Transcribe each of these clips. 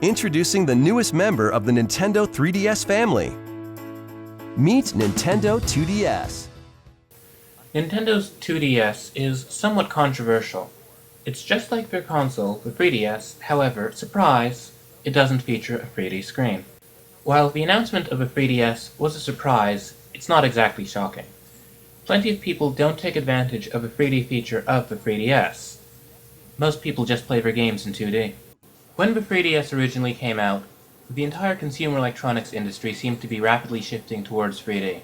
Introducing the newest member of the Nintendo 3DS family. Meet Nintendo 2DS. Nintendo's 2DS is somewhat controversial. It's just like their console, the 3DS, however, surprise, it doesn't feature a 3D screen. While the announcement of a 3DS was a surprise, it's not exactly shocking. Plenty of people don't take advantage of a 3D feature of the 3DS. Most people just play their games in 2D. When the 3DS originally came out, the entire consumer electronics industry seemed to be rapidly shifting towards 3D.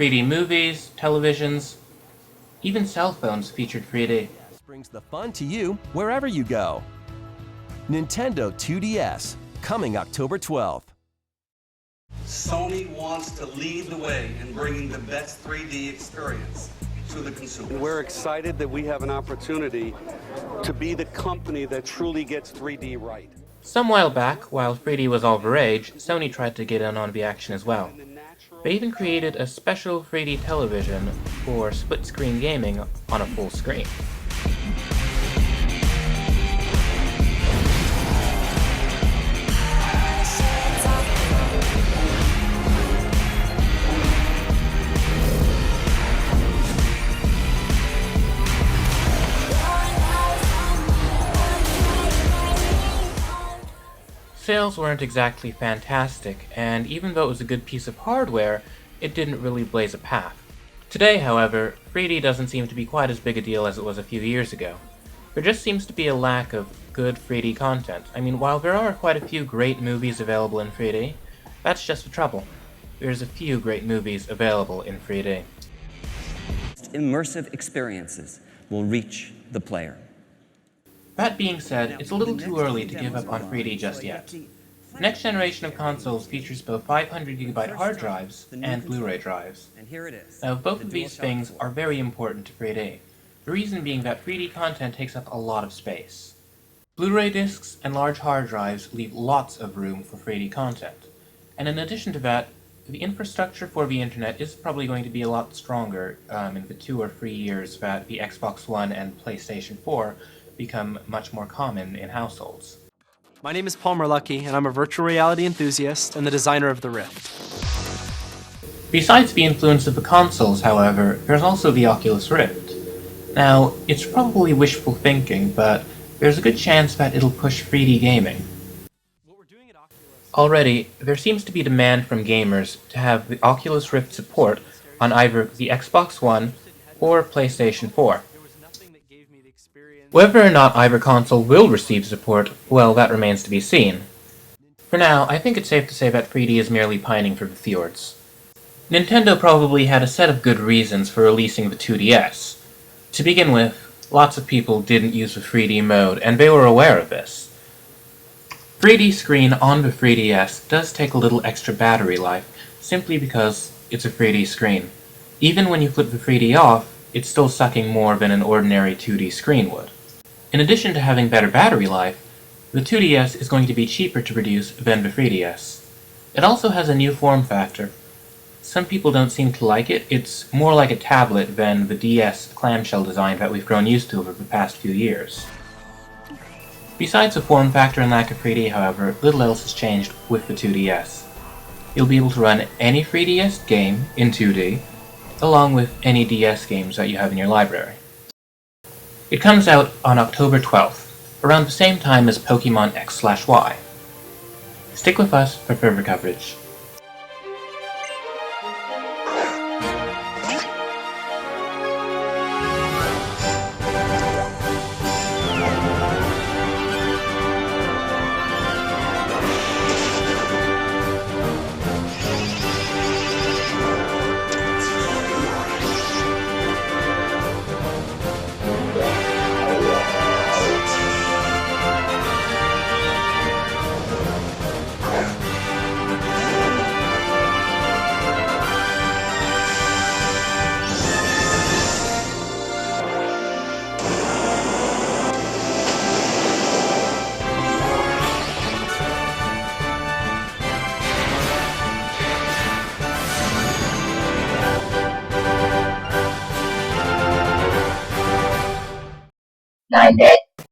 3D movies, televisions, even cell phones featured 3D. Brings the fun to you wherever you go. Nintendo 2DS, coming October 12th. Sony wants to lead the way in bringing the best 3D experience to the consumer. We're excited that we have an opportunity to be the company that truly gets 3D right. Some while back, while 3D was all the rage, Sony tried to get in on the action as well. They even created a special 3D television for split-screen gaming on a full screen. Sales weren't exactly fantastic, and even though it was a good piece of hardware, it didn't really blaze a path. Today, however, 3D doesn't seem to be quite as big a deal as it was a few years ago. There just seems to be a lack of good 3D content. I mean, while there are quite a few great movies available in 3D, that's just the trouble. There's a few great movies available in 3D. Immersive experiences will reach the player. That being said, it's a little too early to give up on 3D just yet. The next generation of consoles features both 500GB hard drives and Blu-ray drives. Now, both of these things are very important to 3D. The reason being that 3D content takes up a lot of space. Blu-ray discs and large hard drives leave lots of room for 3D content. And in addition to that, the infrastructure for the internet is probably going to be a lot stronger in the 2 or 3 years that the Xbox One and PlayStation 4 become much more common in households. My name is Paul Merlucky, and I'm a virtual reality enthusiast and the designer of the Rift. Besides the influence of the consoles, however, there's also the Oculus Rift. Now, it's probably wishful thinking, but there's a good chance that it'll push 3D gaming. Already, there seems to be demand from gamers to have the Oculus Rift support on either the Xbox One or PlayStation 4. Whether or not either console will receive support, well, that remains to be seen. For now, I think it's safe to say that 3D is merely pining for the fjords. Nintendo probably had a set of good reasons for releasing the 2DS. To begin with, lots of people didn't use the 3D mode, and they were aware of this. 3D screen on the 3DS does take a little extra battery life, simply because it's a 3D screen. Even when you flip the 3D off, it's still sucking more than an ordinary 2D screen would. In addition to having better battery life, the 2DS is going to be cheaper to produce than the 3DS. It also has a new form factor. Some people don't seem to like it. It's more like a tablet than the DS clamshell design that we've grown used to over the past few years. Besides the form factor and lack of 3D, however, little else has changed with the 2DS. You'll be able to run any 3DS game in 2D, along with any DS games that you have in your library. It comes out on October 12th, around the same time as Pokemon X/Y. Stick with us for further coverage.